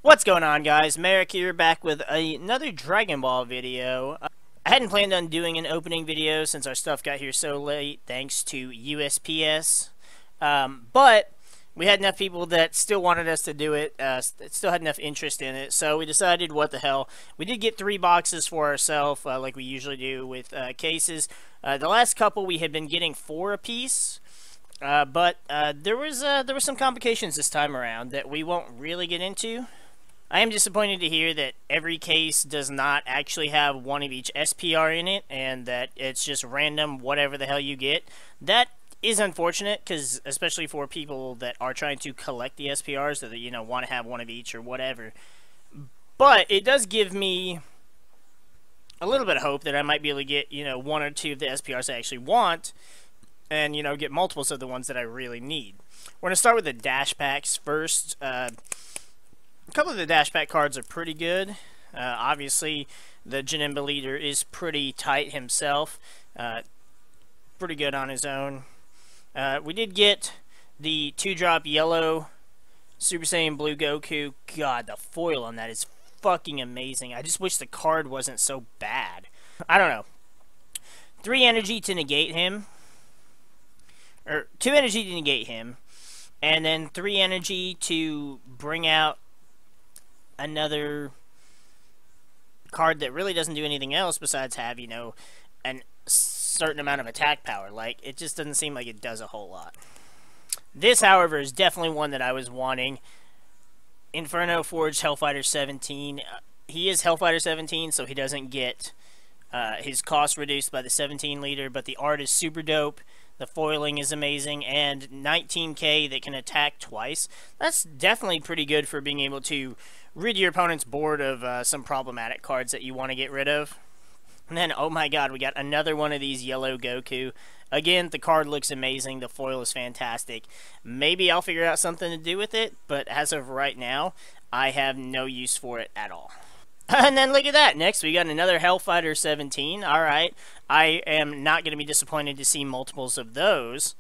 What's going on, guys? MariK here, back with another Dragon Ball video. I hadn't planned on doing an opening video since our stuff got here so late, thanks to USPS. But we had enough people that still wanted us to do it, still had enough interest in it, so we decided, what the hell. We did get 3 boxes for ourselves, like we usually do with cases. The last couple we had been getting 4 apiece. But there was some complications this time around that we won't really get into. I am disappointed to hear that every case does not actually have one of each SPR in it, and that it's just random whatever the hell you get. That is unfortunate, because especially for people that are trying to collect the SPRs, that want to have one of each or whatever. But it does give me a little bit of hope that I might be able to get 1 or 2 of the SPRs I actually want, and get multiples of the ones that I really need. We're gonna start with the dash packs first. A couple of the dash pack cards are pretty good. Obviously, the Janemba leader is pretty tight himself. Pretty good on his own. We did get the 2-drop yellow Super Saiyan Blue Goku. God, the foil on that is fucking amazing. I just wish the card wasn't so bad. I don't know. 3 energy to negate him. Or 2 energy to negate him. And then 3 energy to bring out another card that really doesn't do anything else besides have, a certain amount of attack power. Like, it just doesn't seem like it does a whole lot. This, however, is definitely one that I was wanting. Inferno Forged Hellfighter 17. He is Hellfighter 17, so he doesn't get his cost reduced by the 17 liter, but the art is super dope. The foiling is amazing, and 19k that can attack twice. That's definitely pretty good for being able to rid your opponent's board of some problematic cards that you want to get rid of. And then, oh my god, we got another one of these yellow Goku. Again, the card looks amazing. The foil is fantastic. Maybe I'll figure out something to do with it, but as of right now, I have no use for it at all. And then look at that. Next, we got another Hellfighter 17. Alright. I am not going to be disappointed to see multiples of those.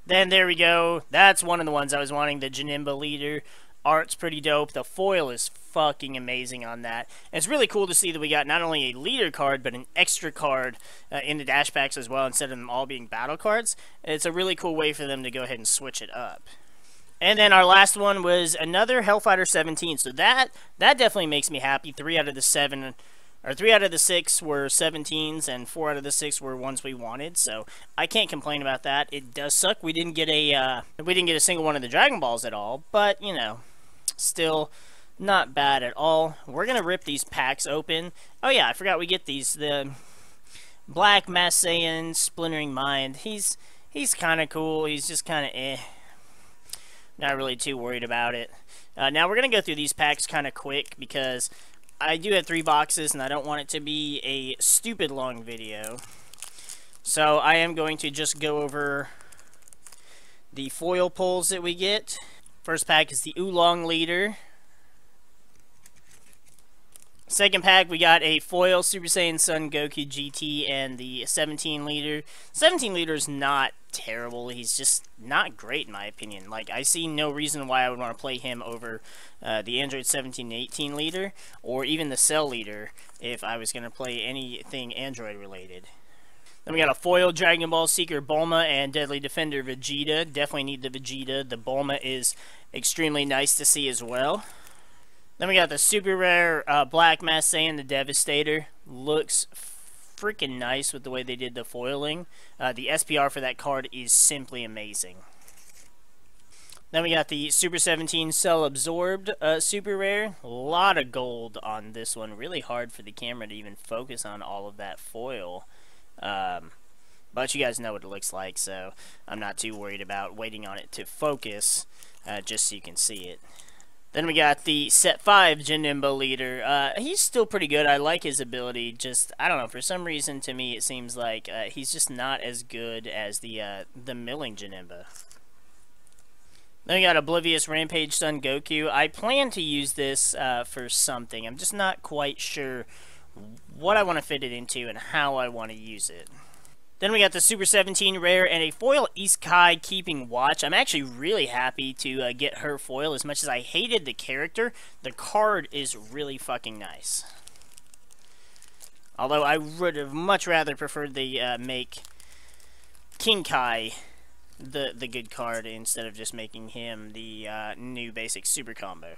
Then there we go. That's one of the ones I was wanting. The Janemba leader. Art's pretty dope. The foil is fucking amazing on that. And it's really cool to see that we got not only a leader card, but an extra card in the dash packs as well, instead of them all being battle cards. It's a really cool way for them to go ahead and switch it up. And then our last one was another Hellfighter 17. So that definitely makes me happy. 3 out of the 6 were 17s, and 4 out of the 6 were ones we wanted. So I can't complain about that. It does suck we didn't get a single one of the Dragon Balls at all, but still not bad at all. We're gonna rip these packs open. Oh yeah, I forgot we get these. The Black Master Saiyan Splintering Mind. He's kind of cool. He's just kind of eh. Not really too worried about it. Now we're going to go through these packs kind of quick because I do have 3 boxes and I don't want it to be a stupid long video. So I am going to just go over the foil pulls that we get. First pack is the Oolong Leader. Second pack, we got a foil Super Saiyan Son Goku GT and the 17 liter. 17 liter is not terrible. He's just not great in my opinion. Like, I see no reason why I would want to play him over the Android 17 and 18 liter or even the Cell leader if I was going to play anything Android related. Then we got a foil Dragon Ball Seeker Bulma and Deadly Defender Vegeta. Definitely need the Vegeta. The Bulma is extremely nice to see as well. Then we got the super rare Black Master Saiyan, the Devastator. Looks freaking nice with the way they did the foiling. The SPR for that card is simply amazing. Then we got the Super 17 Cell Absorbed super rare. A lot of gold on this one. Really hard for the camera to even focus on all of that foil. But you guys know what it looks like, so I'm not too worried about waiting on it to focus just so you can see it. Then we got the Set 5 Janemba leader. He's still pretty good. I like his ability. Just, I don't know, for some reason to me it seems like he's just not as good as the milling Janemba. Then we got Oblivious Rampage Son Goku. I plan to use this for something. I'm just not quite sure what I want to fit it into and how I want to use it. Then we got a Foil Janemba leader. He's still pretty good. I like his ability. Just, I don't know, for some reason to me it seems like he's just not as good as the milling Janemba. Then we got Oblivious Rampage Son Goku. I plan to use this for something. I'm just not quite sure what I want to fit it into and how I want to use it. Then we got the Super 17 rare and a foil Isekai Keeping Watch. I'm actually really happy to get her foil. As much as I hated the character, the card is really fucking nice. Although I would have much rather preferred they make King Kai the good card instead of just making him the new basic super combo.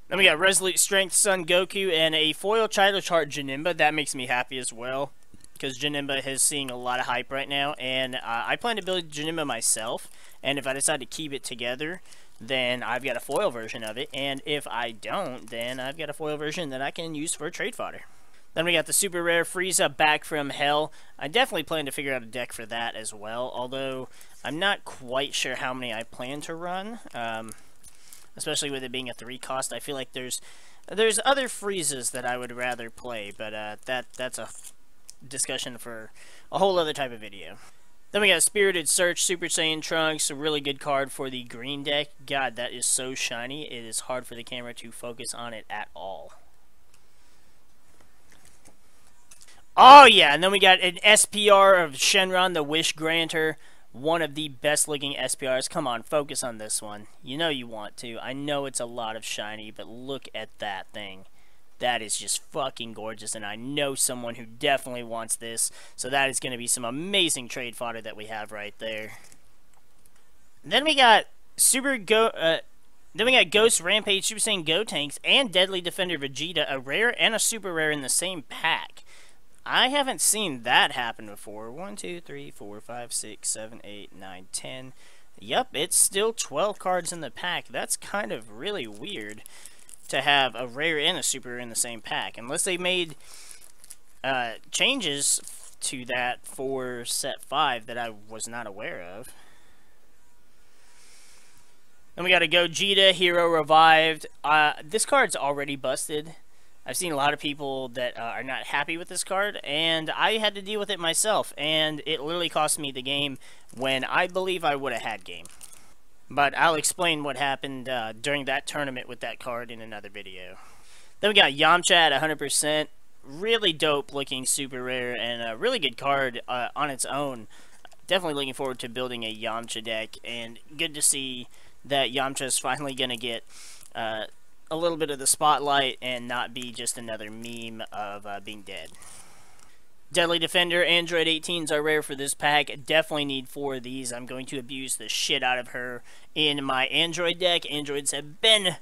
Then we got Resolute Strength Son Goku and a foil Chido Chart Janemba. That makes me happy as well, because Janemba is seeing a lot of hype right now, and I plan to build Janemba myself, and if I decide to keep it together, then I've got a foil version of it, and if I don't, then I've got a foil version that I can use for trade fodder. Then we got the super rare Frieza Back from Hell. I definitely plan to figure out a deck for that as well, although I'm not quite sure how many I plan to run, especially with it being a 3 cost. I feel like there's other Friezas that I would rather play, but that's a discussion for a whole other type of video. Then we got Spirited Search Super Saiyan Trunks, a really good card for the green deck. God, that is so shiny. It is hard for the camera to focus on it at all. Oh yeah, and then we got an SPR of Shenron, the Wish Granter. One of the best looking SPRs. Come on, focus on this one. You know you want to. I know it's a lot of shiny, but look at that thing. That is just fucking gorgeous, and I know someone who definitely wants this. So that is going to be some amazing trade fodder that we have right there. Then we got Ghost Rampage Super Saiyan Gotenks and Deadly Defender Vegeta, a rare and a super rare in the same pack. I haven't seen that happen before. 1, 2, 3, 4, 5, 6, 7, 8, 9, 10. Yep, it's still 12 cards in the pack. That's kind of really weird to have a rare and a super in the same pack. Unless they made changes to that for set 5 that I was not aware of. Then we got a Gogeta Hero Revived. This card's already busted. I've seen a lot of people that are not happy with this card, and I had to deal with it myself, and it literally cost me the game when I believe I would have had game. But I'll explain what happened during that tournament with that card in another video. Then we got Yamcha at 100%. Really dope looking super rare, and a really good card on its own. Definitely looking forward to building a Yamcha deck, and good to see that Yamcha is finally going to get a little bit of the spotlight and not be just another meme of being dead. Deadly Defender Android 18s are rare for this pack. Definitely need 4 of these. I'm going to abuse the shit out of her in my Android deck. Androids have been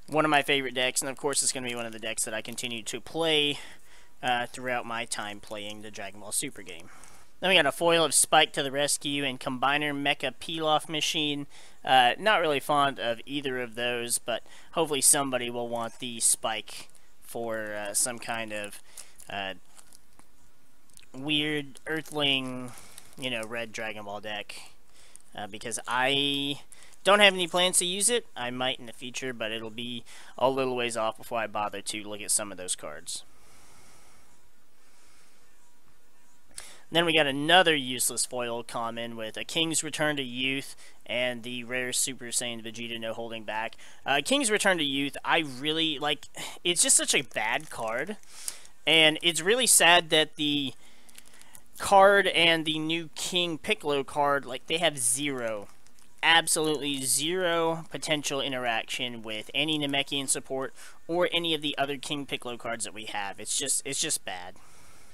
one of my favorite decks, and of course it's going to be one of the decks that I continue to play throughout my time playing the Dragon Ball Super game. Then we got a foil of Spike to the Rescue and Combiner Mecha Peel-Off Machine. Not really fond of either of those, but hopefully somebody will want the Spike for some kind of weird Earthling, you know, red Dragon Ball deck. Because I don't have any plans to use it. I might in the future, but it'll be a little ways off before I bother to look at some of those cards. Then we got another useless foil common with a King's Return to Youth and the rare Super Saiyan Vegeta No Holding Back. King's Return to Youth, I really like. It's just such a bad card, and it's really sad that the card and the new King Piccolo card, like, they have absolutely zero potential interaction with any Namekian support or any of the other King Piccolo cards that we have. It's just bad.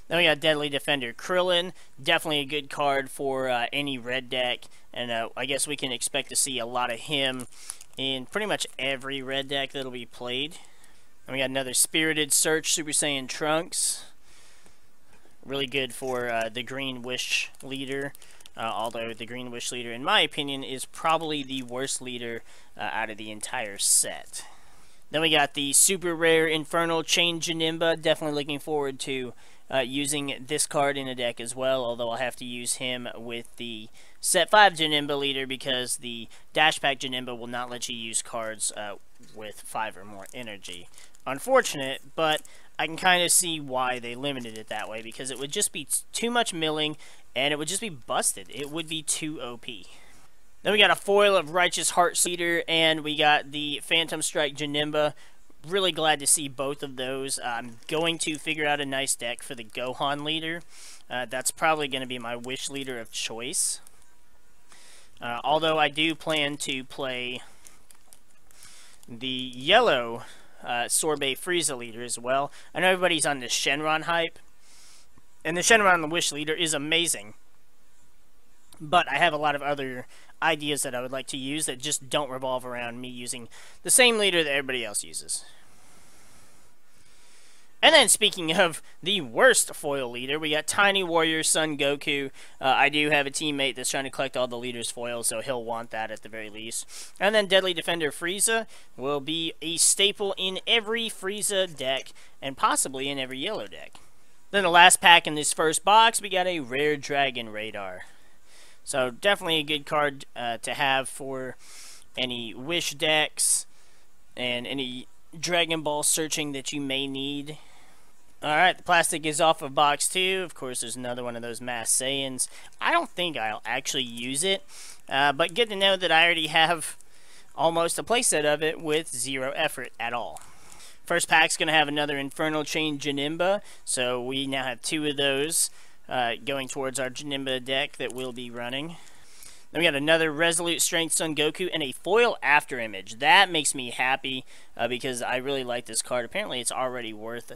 Then we got Deadly Defender Krillin, definitely a good card for any red deck, and I guess we can expect to see a lot of him in pretty much every red deck that'll be played. Then we got another Spirited Search Super Saiyan Trunks, really good for the Green Wish leader, although the Green Wish leader, in my opinion, is probably the worst leader out of the entire set. Then we got the super rare Infernal Chain Janemba, definitely looking forward to using this card in a deck as well, although I'll have to use him with the Set 5 Janemba leader because the Dash Pack Janemba will not let you use cards with 5 or more energy. Unfortunate, but I can kind of see why they limited it that way, because it would just be too much milling, and it would just be busted. It would be too OP. Then we got a foil of Righteous Heart Leader, and we got the Phantom Strike Janemba. really glad to see both of those. I'm going to figure out a nice deck for the Gohan leader. That's probably going to be my wish leader of choice. Although I do plan to play the yellow Sorbet Frieza leader as well. I know everybody's on the Shenron hype, and the Shenron the wish leader is amazing. But I have a lot of other ideas that I would like to use that just don't revolve around me using the same leader that everybody else uses. And then, speaking of the worst foil leader, we got Tiny Warrior Son Goku. I do have a teammate that's trying to collect all the leaders' foils, so he'll want that at the very least. And then Deadly Defender Frieza will be a staple in every Frieza deck, and possibly in every yellow deck. Then the last pack in this first box, we got a Rare Dragon Radar. So definitely a good card to have for any Wish decks and any Dragon Ball searching that you may need. Alright, the plastic is off of box 2. Of course, there's another one of those Mass Saiyans. I don't think I'll actually use it, but good to know that I already have almost a playset of it with zero effort at all. First pack's going to have another Infernal Chain Janemba, so we now have 2 of those going towards our Janemba deck that we'll be running. Then we got another Resolute Strength Son Goku and a foil after image. That makes me happy because I really like this card. Apparently it's already worth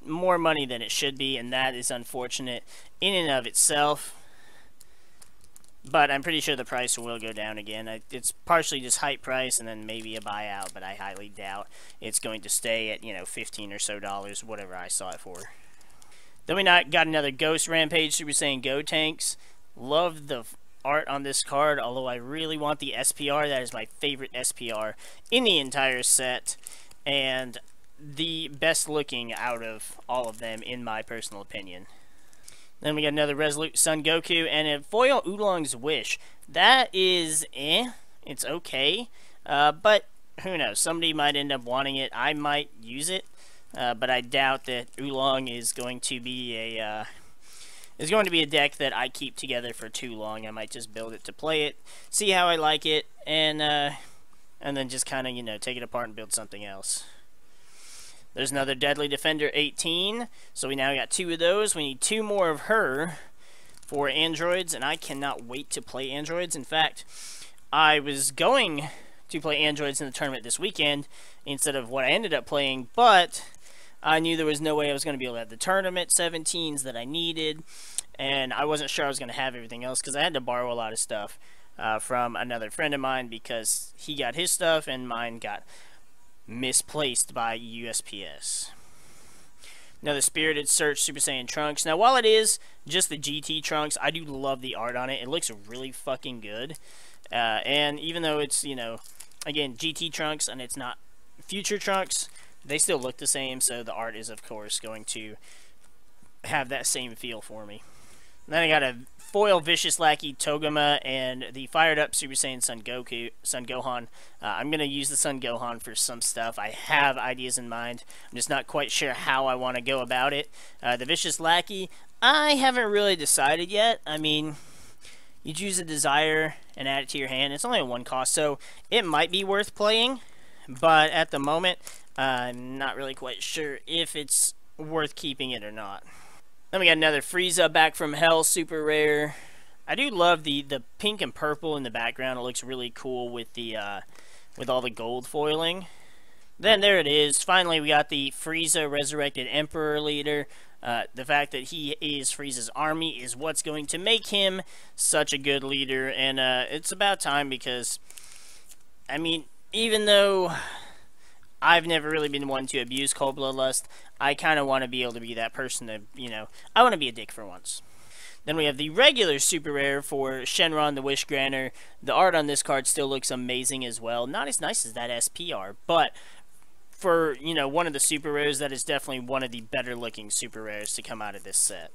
more money than it should be, and that is unfortunate in and of itself. But I'm pretty sure the price will go down again. It's partially just hype price and then maybe a buyout, but I highly doubt it's going to stay at, $15 or so, whatever I saw it for. Then we got another Ghost Rampage Super Saiyan Go Tanks. Love the art on this card, although I really want the SPR. That is my favorite SPR in the entire set, and the best looking out of all of them in my personal opinion. Then we got another Resolute Son Goku and a foil Oolong's Wish. That is it's okay, but who knows, somebody might end up wanting it. I might use it, but I doubt that Oolong is going to be a deck that I keep together for too long. I might just build it to play it, see how I like it, and then just kind of, take it apart and build something else. There's another Deadly Defender 18, so we now got 2 of those. We need 2 more of her for androids, and I cannot wait to play androids. In fact, I was going to play androids in the tournament this weekend instead of what I ended up playing, but I knew there was no way I was going to be able to have the tournament 17s that I needed, and I wasn't sure I was going to have everything else because I had to borrow a lot of stuff from another friend of mine because he got his stuff and mine got misplaced by USPS. Another Spirited Search Super Saiyan Trunks. Now, while it is just the GT Trunks, I do love the art on it. It looks really fucking good. And even though it's, again, GT Trunks and it's not Future Trunks, they still look the same, so the art is, of course, going to have that same feel for me. And then I got a foil Vicious Lackey Togama and the fired up Super Saiyan Son Gohan. I'm going to use the Son Gohan for some stuff. I have ideas in mind. I'm just not quite sure how I want to go about it. The Vicious Lackey, I haven't really decided yet. I mean, you choose a desire and add it to your hand. It's only a 1 cost, so it might be worth playing. But at the moment, I'm not really quite sure if it's worth keeping it or not. Then we got another Frieza Back from Hell Super Rare. I do love the pink and purple in the background. It looks really cool with the with all the gold foiling. Then there it is. Finally, we got the Frieza Resurrected Emperor leader. The fact that he is Frieza's army is what's going to make him such a good leader, and it's about time because, I mean, even though I've never really been one to abuse Cold Bloodlust, I kind of want to be able to be that person to, I want to be a dick for once. Then we have the regular Super Rare for Shenron the Wish Granter. The art on this card still looks amazing as well. Not as nice as that SPR, but for, one of the Super Rares, that is definitely one of the better looking Super Rares to come out of this set.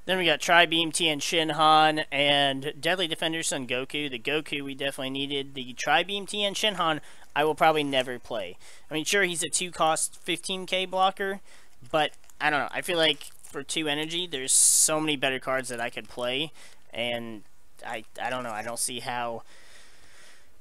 Then we got Tri-Beam Tien Shinhan and Deadly Defender Son Goku. The Goku we definitely needed. The Tri-Beam Tien Shinhan I will probably never play. I mean, sure, he's a 2-cost 15k blocker, but I don't know. I feel like for 2 energy, there's so many better cards that I could play, and I don't know. I don't see how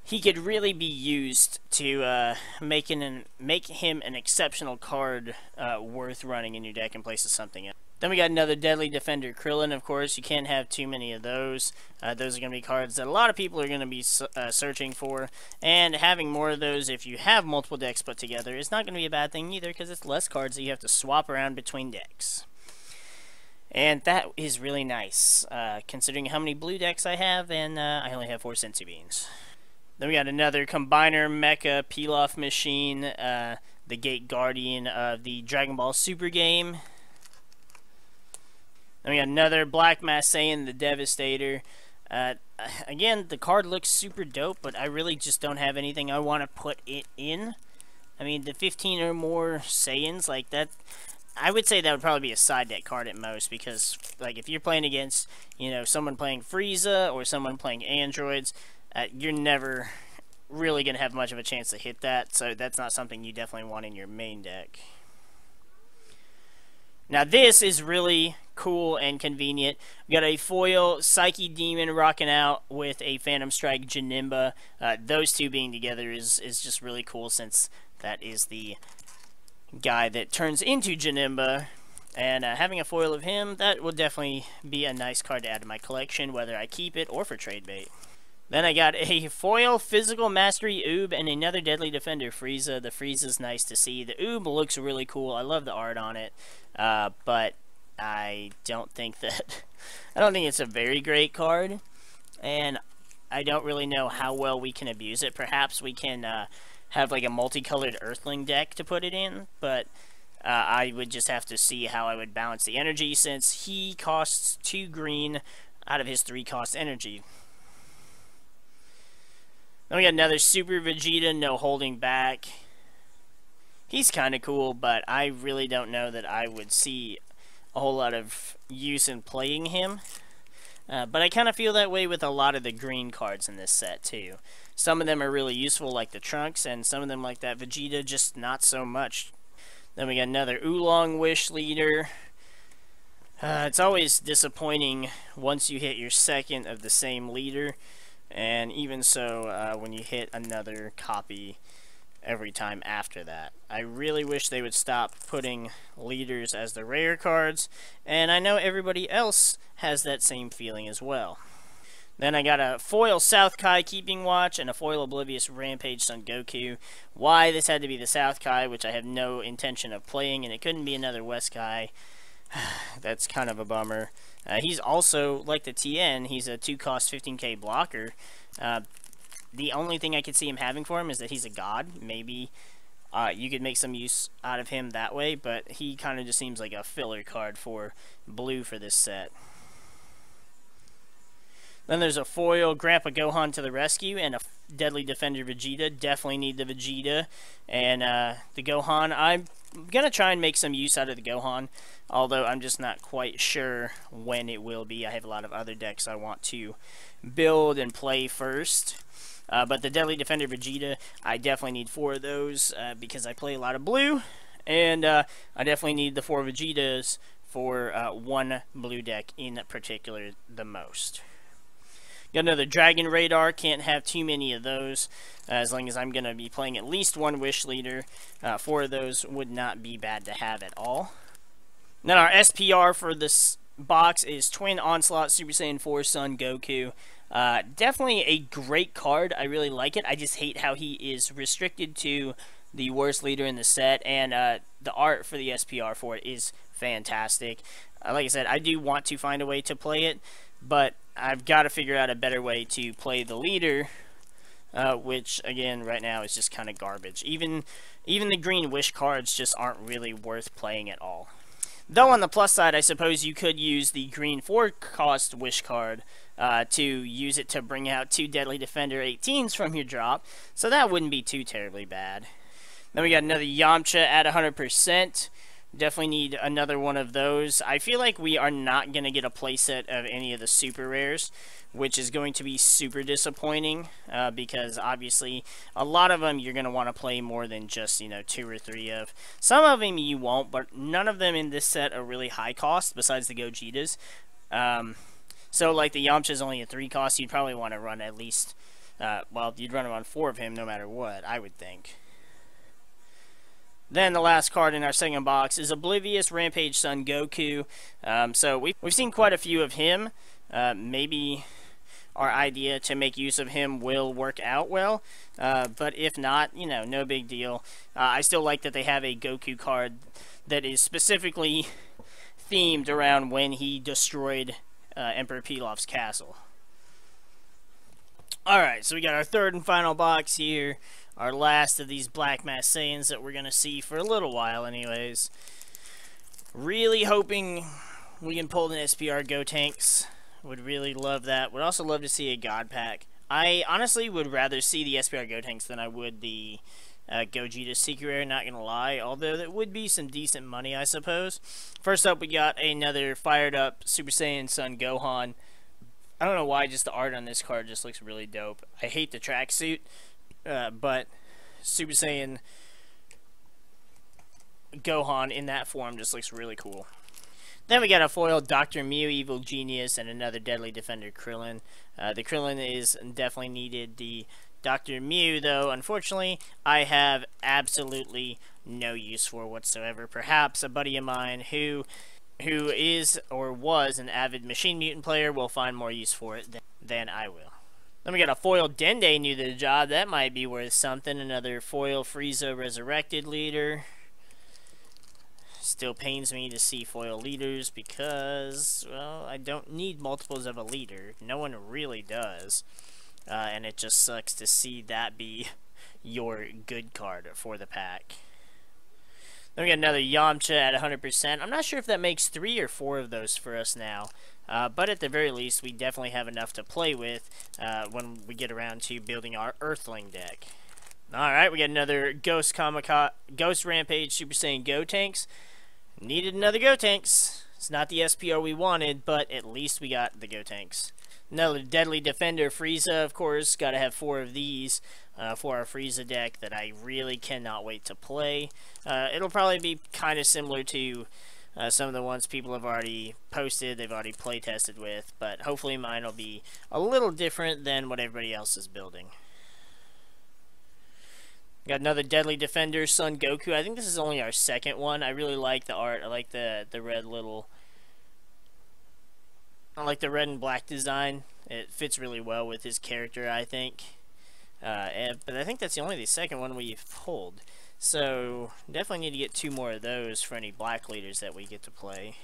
he could really be used to make him an exceptional card worth running in your deck in place of something else. Then we got another Deadly Defender Krillin, of course. You can't have too many of those. Those are going to be cards that a lot of people are going to be searching for. And having more of those, if you have multiple decks put together, is not going to be a bad thing either, because it's less cards that you have to swap around between decks. And that is really nice, considering how many blue decks I have, and I only have 4 Senzu Beans. Then we got another Combiner Mecha Pilaf Machine, the Gate Guardian of the Dragon Ball Super game. Then we got another Black Mass Saiyan, the Devastator. Again, the card looks super dope, but I really just don't have anything I want to put it in. I mean, the 15 or more Saiyans, like that, I would say that would probably be a side deck card at most, because, like, if you're playing against, you know, someone playing Frieza or someone playing androids, you're never really going to have much of a chance to hit that, so that's not something you definitely want in your main deck. Now this is really cool and convenient. We got a foil Psyche Demon rocking out with a Phantom Strike Janemba. Those two being together is just really cool, since that is the guy that turns into Janemba. And having a foil of him, that will definitely be a nice card to add to my collection, whether I keep it or for trade bait. Then I got a foil Physical Mastery Oob and another Deadly Defender Frieza. The Frieza's nice to see. The Oob looks really cool. I love the art on it. But I don't think that... I don't think it's a very great card. And I don't really know how well we can abuse it. Perhaps we can have like a multicolored Earthling deck to put it in. But I would just have to see how I would balance the energy, since he costs 2 green out of his 3 cost energy. Then we got another Super Vegeta, no holding back. He's kind of cool, but I really don't know that I would see a whole lot of use in playing him. But I kind of feel that way with a lot of the green cards in this set, too. Some of them are really useful, like the Trunks, and some of them, like that Vegeta, just not so much. Then we got another Oolong Wish Leader. It's always disappointing once you hit your second of the same leader. And even so, when you hit another copy every time after that. I really wish they would stop putting leaders as the rare cards, and I know everybody else has that same feeling as well. Then I got a foil South Kai Keeping Watch and a foil Oblivious Rampage Son Goku. Why this had to be the South Kai, which I have no intention of playing, and it couldn't be another West Kai. That's kind of a bummer. He's also, like the TN, he's a 2-cost 15k blocker. The only thing I could see him having for him is that he's a god. Maybe you could make some use out of him that way, but he kind of just seems like a filler card for blue for this set. Then there's a foil Grandpa Gohan to the rescue and a Deadly Defender Vegeta. Definitely need the Vegeta. And the Gohan, I'm going to try and make some use out of the Gohan, although I'm just not quite sure when it will be. I have a lot of other decks I want to build and play first. But the Deadly Defender Vegeta, I definitely need 4 of those because I play a lot of blue. And I definitely need the 4 Vegetas for one blue deck in particular the most. Got another Dragon Radar. Can't have too many of those. As long as I'm going to be playing at least one Wish Leader. 4 of those would not be bad to have at all. Then our SPR for this box is Twin Onslaught Super Saiyan 4 Son Goku. Definitely a great card. I really like it. I just hate how he is restricted to the worst leader in the set. And the art for the SPR for it is fantastic. Like I said, I do want to find a way to play it, but I've got to figure out a better way to play the leader, which again right now is just kind of garbage. Even the green Wish cards just aren't really worth playing at all. Though on the plus side, I suppose you could use the green 4-cost Wish card to use it to bring out 2 Deadly Defender 18s from your drop, so that wouldn't be too terribly bad. Then we got another Yamcha at 100%. Definitely need another one of those. I feel like we are not going to get a playset of any of the super rares, which is going to be super disappointing because obviously a lot of them you're going to want to play more than just, 2 or 3 of. Some of them you won't, but none of them in this set are really high cost besides the Gogetas. So like the Yamcha is only a 3 cost. You'd probably want to run at least Well, you'd run around 4 of him no matter what, I would think. Then the last card in our second box is Oblivious Rampage Son Goku. So we've seen quite a few of him. Maybe our idea to make use of him will work out well. But if not, you know, no big deal. I still like that they have a Goku card that is specifically themed around when he destroyed Emperor Pilaf's castle. Alright, so we got our third and final box here. Our last of these Black Mass Saiyans that we're going to see for a little while anyways. Really hoping we can pull an SPR Gotenks. Would really love that. Would also love to see a God Pack. I honestly would rather see the SPR Gotenks than I would the Gogeta Secret Rare, not going to lie. Although that would be some decent money, I suppose. First up, we got another fired up Super Saiyan Son Gohan. I don't know why, just the art on this card just looks really dope. I hate the tracksuit. But Super Saiyan Gohan in that form just looks really cool. Then we got a foil Dr. Mew, Evil Genius, and another Deadly Defender Krillin. The Krillin is definitely needed. The Dr. Mew, though, unfortunately, I have absolutely no use for whatsoever. Perhaps a buddy of mine who is or was an avid Machine Mutant player will find more use for it than I will. Then we got a foil Dende new to the job. That might be worth something. Another foil Frieza Resurrected leader. Still pains me to see foil leaders because, well, I don't need multiples of a leader. No one really does. And it just sucks to see that be your good card for the pack. Then we got another Yamcha at 100%. I'm not sure if that makes 3 or 4 of those for us now. But at the very least, we definitely have enough to play with when we get around to building our Earthling deck. Alright, we got another Ghost Rampage Super Saiyan Gotenks. Needed another Gotenks. It's not the SPR we wanted, but at least we got the Gotenks. Another Deadly Defender Frieza, of course. Got to have 4 of these for our Frieza deck that I really cannot wait to play. It'll probably be kind of similar to some of the ones people have already posted, they've already play tested with, but hopefully mine will be a little different than what everybody else is building. Got another Deadly Defender Son Goku. I think this is only our second one. I really like the art. I like the red little... I like the red and black design. It fits really well with his character, I think. But I think that's the second one we've pulled. So, definitely need to get 2 more of those for any black leaders that we get to play.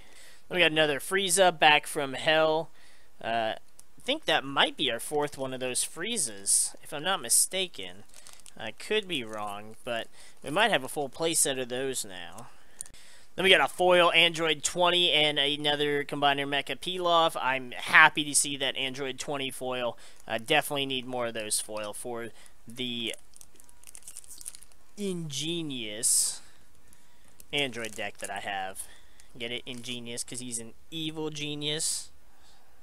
Then we got another Frieza back from Hell. I think that might be our 4th one of those Friezas, if I'm not mistaken. I could be wrong, but we might have a full playset of those now. Then we got a foil Android 20 and another Combiner Mecha Pilaf. I'm happy to see that Android 20 foil. Definitely need more of those foil for the ingenious Android deck that I have. Get it? Ingenious, because he's an evil genius.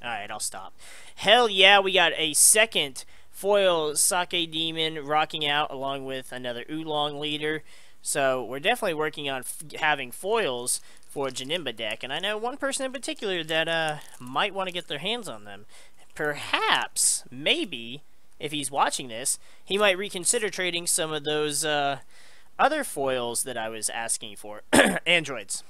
Alright, I'll stop. Hell yeah, we got a second foil Sake Demon rocking out along with another Oolong leader. So we're definitely working on having foils for a Janemba deck. And I know one person in particular that might want to get their hands on them. Perhaps, maybe, if he's watching this, he might reconsider trading some of those other foils that I was asking for. Androids.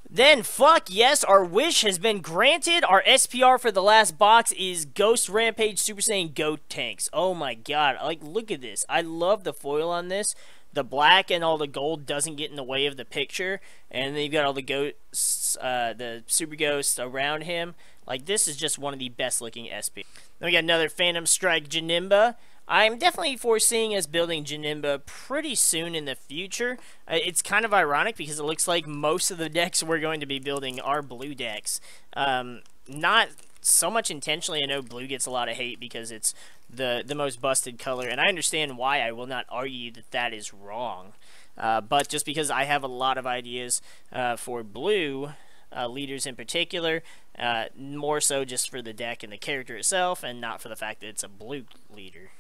Then, fuck yes, our wish has been granted. Our SPR for the last box is Ghost Rampage Super Saiyan Gotenks. Oh my god, like, look at this. I love the foil on this. The black and all the gold doesn't get in the way of the picture. And then you've got all the ghosts, the super ghosts around him. Like, this is just one of the best looking SP. Then we got another Phantom Strike Janemba. I'm definitely foreseeing us building Janemba pretty soon in the future. It's kind of ironic because it looks like most of the decks we're going to be building are blue decks. Not so much intentionally. I know blue gets a lot of hate because it's the most busted color, and I understand why. I will not argue that that is wrong. But just because I have a lot of ideas for blue leaders in particular, more so just for the deck and the character itself, and not for the fact that it's a blue leader.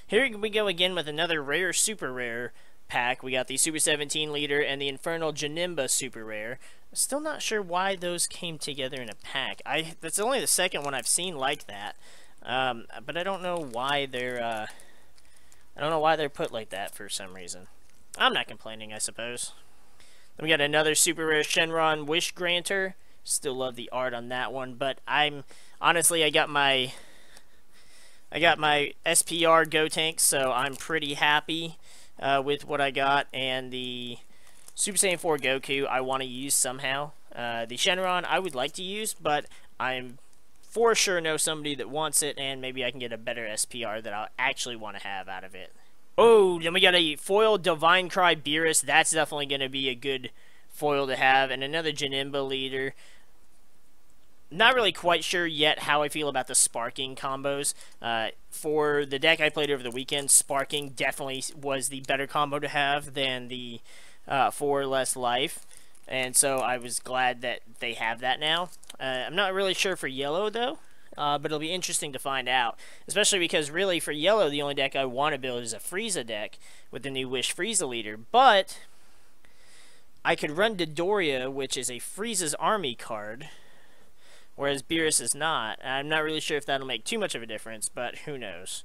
Here we go again with another rare, super rare pack, we got the Super 17 leader and the Infernal Janemba super rare. Still not sure why those came together in a pack. That's only the second one I've seen like that. But I don't know why they're put like that for some reason. I'm not complaining, I suppose. Then we got another super rare Shenron Wish Granter. Still love the art on that one, but honestly, I got my SPR Go Tank, so I'm pretty happy with what I got, and the Super Saiyan 4 Goku I want to use somehow. The Shenron I would like to use, but I'm for sure know somebody that wants it, and maybe I can get a better SPR that I'll actually want to have out of it. Oh, then we got a foil Divine Cry Beerus. That's definitely going to be a good foil to have, and another Janemba leader. Not really quite sure yet how I feel about the sparking combos. For the deck I played over the weekend, sparking definitely was the better combo to have than the 4 less life. And so I was glad that they have that now. I'm not really sure for yellow, though. But it'll be interesting to find out. Especially because, really, for yellow, the only deck I want to build is a Frieza deck with the new Wish Frieza leader. But I could run Dodoria, which is a Frieza's Army card, whereas Beerus is not. I'm not really sure if that'll make too much of a difference, but who knows.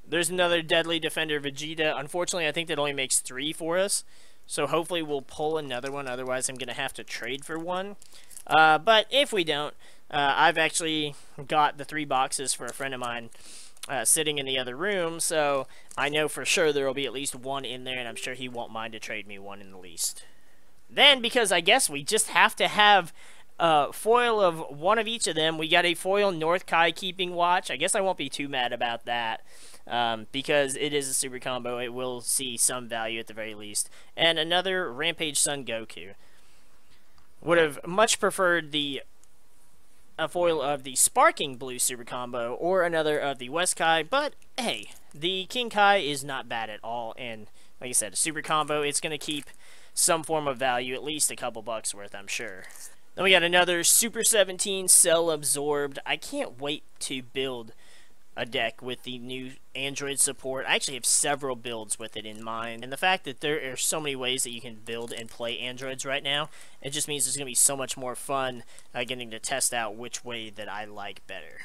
There's another Deadly Defender Vegeta. Unfortunately, I think that only makes 3 for us. So hopefully we'll pull another one, otherwise I'm going to have to trade for one. But if we don't, I've actually got the 3 boxes for a friend of mine sitting in the other room, so I know for sure there will be at least one in there, and I'm sure he won't mind to trade me one in the least. Then, because I guess we just have to have foil of one of each of them, we got a foil North Kai Keeping Watch. I guess I won't be too mad about that. Because it is a super combo, it will see some value at the very least. And another Rampage Sun Goku. Would have much preferred a foil of the Sparking Blue super combo or another of the West Kai, but hey, the King Kai is not bad at all, and like I said, a super combo, it's going to keep some form of value, at least a couple bucks worth, I'm sure. Then we got another Super 17 Cell Absorbed. I can't wait to build a deck with the new Android support. I actually have several builds with it in mind, and the fact that there are so many ways that you can build and play Androids right now, it just means it's going to be so much more fun getting to test out which way that I like better.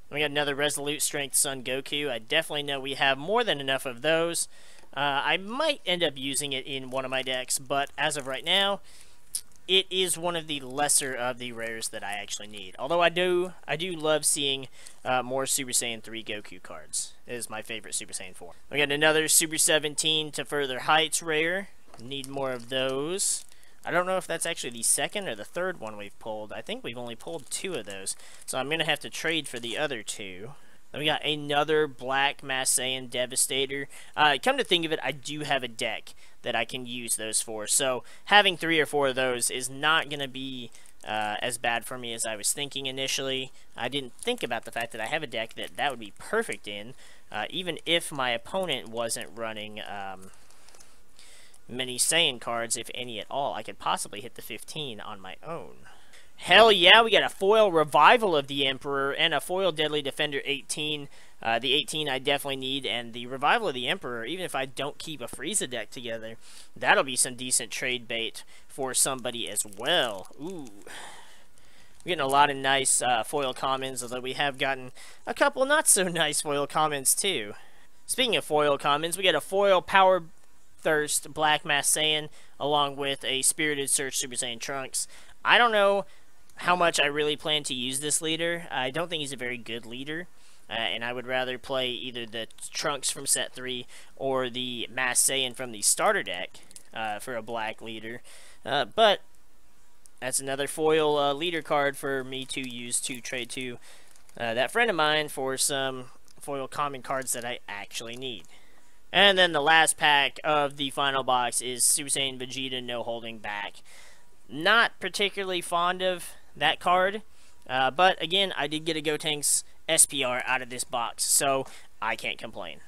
We got another Resolute Strength Sun Goku. I definitely know we have more than enough of those. I might end up using it in one of my decks, but as of right now, it is one of the lesser of the rares that I actually need. Although I do love seeing more Super Saiyan 3 Goku cards. It is my favorite Super Saiyan 4. We got another Super 17 to Further Heights rare. Need more of those. I don't know if that's actually the second or the third one we've pulled. I think we've only pulled 2 of those. So I'm going to have to trade for the other 2. Then we got another Black Mass Saiyan Devastator. Come to think of it, I do have a deck that I can use those for. So having 3 or 4 of those is not going to be as bad for me as I was thinking initially. I didn't think about the fact that I have a deck that would be perfect in, even if my opponent wasn't running many Saiyan cards, if any at all. I could possibly hit the 15 on my own. Hell yeah, we got a foil Revival of the Emperor and a foil Deadly Defender 18. The 18 I definitely need, and the Revival of the Emperor, even if I don't keep a Frieza deck together, that'll be some decent trade bait for somebody as well. Ooh. We're getting a lot of nice foil commons, although we have gotten a couple not so nice foil commons too. Speaking of foil commons, we got a foil Power Thirst Black Mass Saiyan, along with a Spirited Search Super Saiyan Trunks. I don't know how much I really plan to use this leader. I don't think he's a very good leader, and I would rather play either the Trunks from set 3 or the Mass Saiyan from the starter deck for a black leader. But that's another foil leader card for me to use to trade to that friend of mine for some foil common cards that I actually need. And then the last pack of the final box is Super Saiyan Vegeta No Holding Back. Not particularly fond of that card, but again, I did get a Gotenks SPR out of this box, so I can't complain.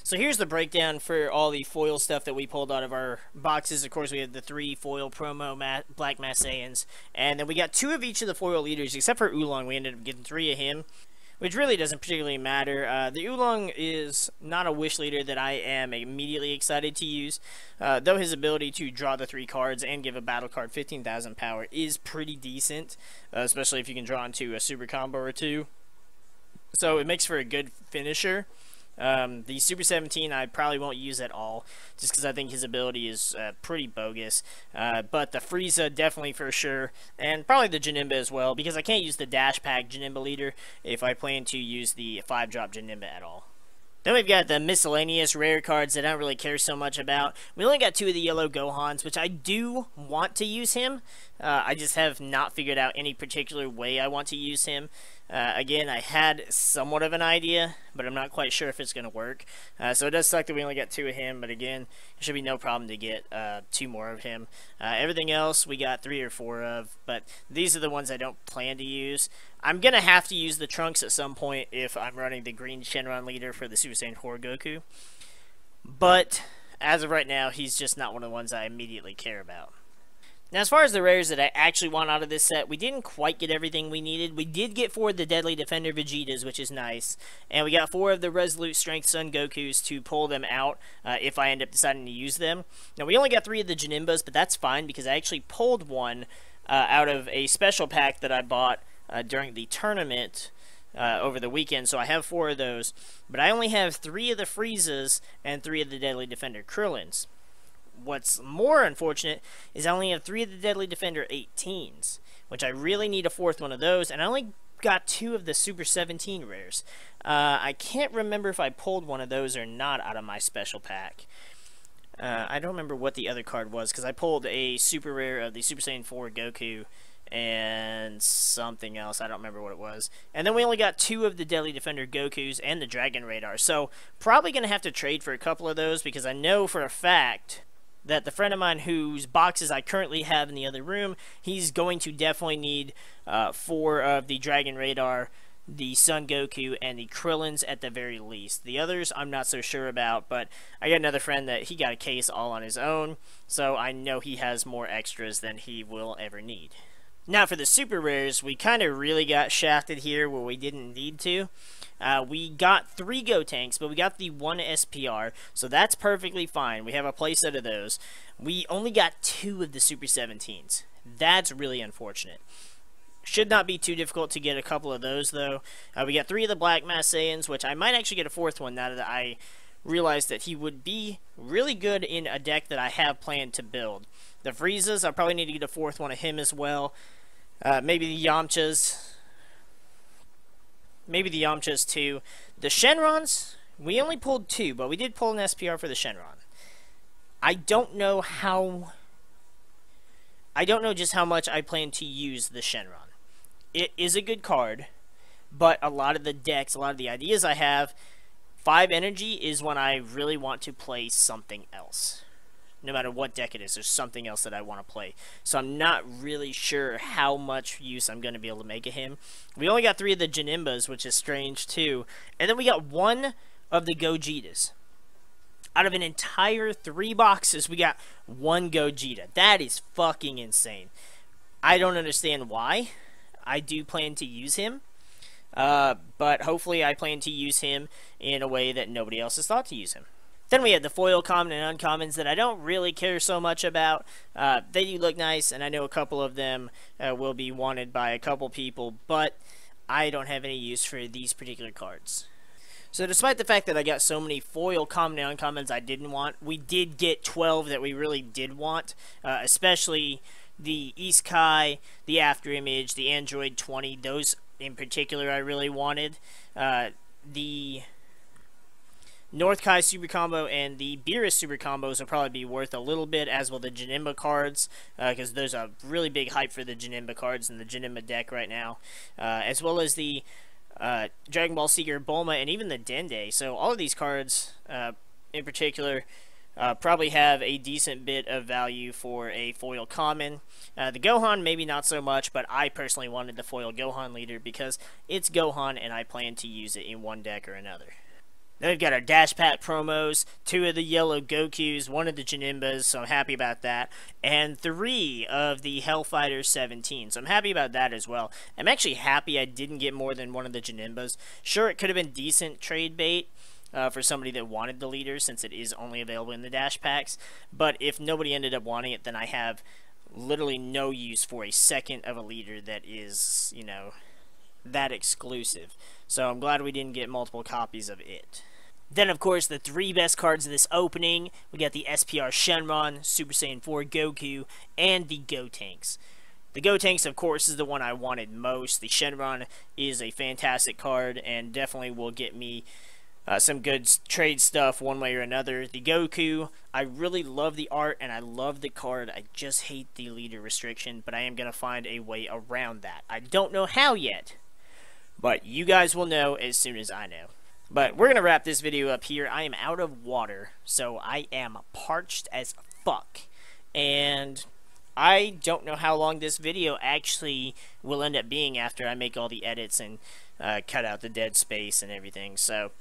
So here's the breakdown for all the foil stuff that we pulled out of our boxes. Of course, we had the 3 foil promo Black Mass Saiyans, and then we got 2 of each of the foil leaders, except for Oolong. We ended up getting 3 of him. which really doesn't particularly matter. The Oolong is not a wish leader that I am immediately excited to use, though his ability to draw the 3 cards and give a battle card 15,000 power is pretty decent, especially if you can draw into a super combo or 2. So it makes for a good finisher. The Super 17 I probably won't use at all, just because I think his ability is pretty bogus. But the Frieza definitely for sure, and probably the Janemba as well, because I can't use the Dash Pack Janemba leader if I plan to use the 5-drop Janemba at all. Then we've got the miscellaneous rare cards that I don't really care so much about. We only got 2 of the yellow Gohans, which I do want to use him. I just have not figured out any particular way I want to use him. Again, I had somewhat of an idea, but I'm not quite sure if it's going to work. So it does suck that we only got 2 of him, but again, it should be no problem to get 2 more of him. Everything else we got 3 or 4 of, but these are the ones I don't plan to use. I'm going to have to use the Trunks at some point if I'm running the green Shenron leader for the Super Saiyan 4 Goku. But as of right now, he's just not one of the ones I immediately care about. Now, as far as the rares that I actually want out of this set, we didn't quite get everything we needed. We did get 4 of the Deadly Defender Vegetas, which is nice. And we got 4 of the Resolute Strength Sun Gokus to pull them out if I end up deciding to use them. Now, we only got 3 of the Janembas, but that's fine because I actually pulled one out of a special pack that I bought during the tournament over the weekend. So I have 4 of those. But I only have 3 of the Friezas and 3 of the Deadly Defender Krillins. What's more unfortunate is I only have 3 of the Deadly Defender 18s, which I really need a 4th one of those, and I only got 2 of the Super 17 rares. I can't remember if I pulled one of those or not out of my special pack. I don't remember what the other card was, because I pulled a super rare of the Super Saiyan 4 Goku and something else. I don't remember what it was. And then we only got 2 of the Deadly Defender Gokus and the Dragon Radar, so probably going to have to trade for a couple of those, because I know for a fact that the friend of mine whose boxes I currently have in the other room, he's going to definitely need 4 of the Dragon Radar, the Sun Goku, and the Krillins at the very least. The others I'm not so sure about, but I got another friend that he got a case all on his own, so I know he has more extras than he will ever need. Now for the super rares, we kind of really got shafted here where we didn't need to. We got 3 Gotenks, but we got the 1 SPR, so that's perfectly fine. We have a playset of those. We only got 2 of the Super 17s. That's really unfortunate. Should not be too difficult to get a couple of those, though. We got 3 of the Black Mass Saiyans, which I might actually get a 4th one now that I realized that he would be really good in a deck that I have planned to build. The Friezas, I probably need to get a 4th one of him as well. Maybe the Yamchas. Maybe the Yamchas too. The Shenrons, we only pulled 2, but we did pull an SPR for the Shenron. I don't know just how much I plan to use the Shenron. It is a good card, but a lot of the decks, a lot of the ideas I have, 5 energy is when I really want to play something else. No matter what deck it is, there's something else that I want to play. So I'm not really sure how much use I'm going to be able to make of him. We only got 3 of the Janembas, which is strange too. And then we got 1 of the Gogetas. Out of an entire 3 boxes, we got 1 Gogeta. That is fucking insane. I don't understand why. I do plan to use him. But hopefully I plan to use him in a way that nobody else has thought to use him. Then we have the foil common and uncommons that I don't really care so much about. They do look nice, and I know a couple of them will be wanted by a couple people, but I don't have any use for these particular cards. So despite the fact that I got so many foil common and uncommons I didn't want, we did get 12 that we really did want, especially the East Kai, the After Image, the Android 20, those in particular I really wanted. The North Kai Super Combo and the Beerus Super Combos will probably be worth a little bit, as will the Janemba cards, because there's a really big hype for the Janemba cards in the Janemba deck right now, as well as the Dragon Ball Seeker Bulma and even the Dende. So all of these cards in particular probably have a decent bit of value for a foil common. The Gohan maybe not so much, but I personally wanted the foil Gohan leader because it's Gohan and I plan to use it in one deck or another. Then we've got our Dash Pack promos, 2 of the yellow Gokus, 1 of the Janimbas, so I'm happy about that, and 3 of the Hellfighter 17, so I'm happy about that as well. I'm actually happy I didn't get more than 1 of the Janimbas. Sure, it could have been decent trade bait for somebody that wanted the leader, since it is only available in the Dash Packs, but if nobody ended up wanting it, then I have literally no use for a second of a leader that is, you know, that exclusive. So I'm glad we didn't get multiple copies of it. Then, of course, the 3 best cards of this opening. We got the SPR Shenron, Super Saiyan 4 Goku, and the Gotenks. The Gotenks, of course, is the one I wanted most. The Shenron is a fantastic card and definitely will get me some good trade stuff one way or another. The Goku, I really love the art and I love the card. I just hate the leader restriction, but I am going to find a way around that. I don't know how yet, but you guys will know as soon as I know. But we're going to wrap this video up here. I am out of water, so I am parched as fuck. And I don't know how long this video actually will end up being after I make all the edits and cut out the dead space and everything. So,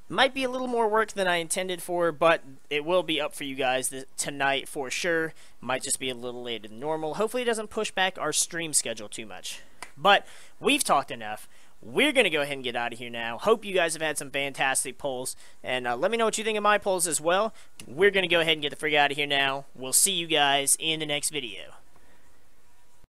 might be a little more work than I intended for, but it will be up for you guys tonight for sure. Might just be a little later than normal. Hopefully it doesn't push back our stream schedule too much. But we've talked enough. We're going to go ahead and get out of here now. Hope you guys have had some fantastic polls. And let me know what you think of my polls as well. We're going to go ahead and get the frig out of here now. We'll see you guys in the next video.